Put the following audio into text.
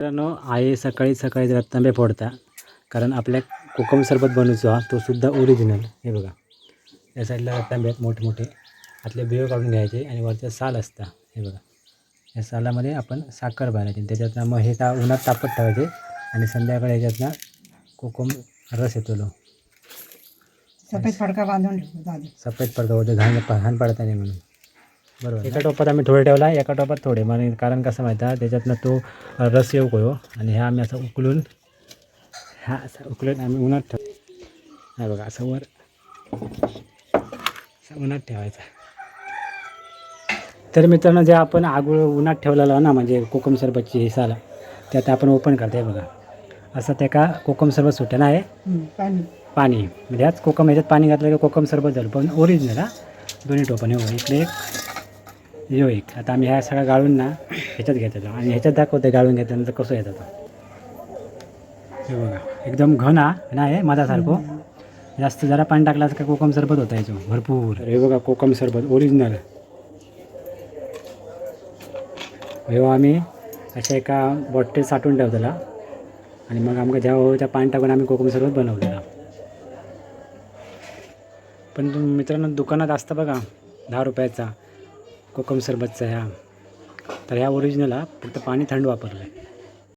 मित्रांनो, आई सकाळी सकाळी रत्तांबे फोडता, कारण आपल्या कोकम सरबत बनवतो हा तो सुद्धा ओरिजिनल. हे बघा, या साईडला रत्तांबे आहेत मोठे मोठे, आतले बियो काढून घ्यायचे आणि वरचं साल असतं. हे बघा, या सालामध्ये आपण साखर भरायची, त्याच्यातनं मग हे उन्हात तापत ठेवायचे आणि संध्याकाळी ह्याच्यातनं कोकम रस येतो लो सफेद फडका बांधून ठेवतो. सफेद पडतो होते, घाण पडता नाही म्हणून. बरोबर. एका टोपात आम्ही थोडे ठेवला, एका टोपात थोडे, म्हणजे कारण कसं माहिती आहे त्याच्यातनं तो रस येऊ कयो आणि ह्या आम्ही असं उकलून आम्ही उन्हात ठेवतो. हा बघा, असं वर असं उन्हात ठेवायचं. तर मित्रांनो, जे आपण आगोळ उन्हात ठेवलेला ना, म्हणजे कोकम सरबतची ही साला, ते आता आपण ओपन करते. बघा, असं ते का कोकम सरबत सुट्या ना आहे पाणी, म्हणजे ह्याच कोकम ह्याच्यात पाणी घातलं की कोकम सरबत झालं, पण ओरिजिनल हा. दोन्ही टोपण हो, इकडे एक यो एक. आता आम्ही ह्या सगळ्या गाळून ना ह्याच्यात घेतो आणि ह्याच्यात दाखवते गाळून घेतल्यानंतर कसं येतं तो. हे बघा, एकदम घन हा नाही माझ्यासारखं. जास्त जरा पाणी टाकलाच का कोकम सरबत होता याचं भरपूर. हे बघा, कोकम सरबत ओरिजिनल. हे आम्ही अशा एका बॉटल साठवून ठेवलेला आणि मग आमका जेव्हा त्या पाणी टाकून आम्ही कोकम सरबत बनवलेला. पण मित्रांनो, दुकानात असतं बघा 10 रुपयाचा कोकम सरबतचा ह्या, तर ह्या ओरिजिनल हा, फक्त पाणी थंड वापरलं आहे.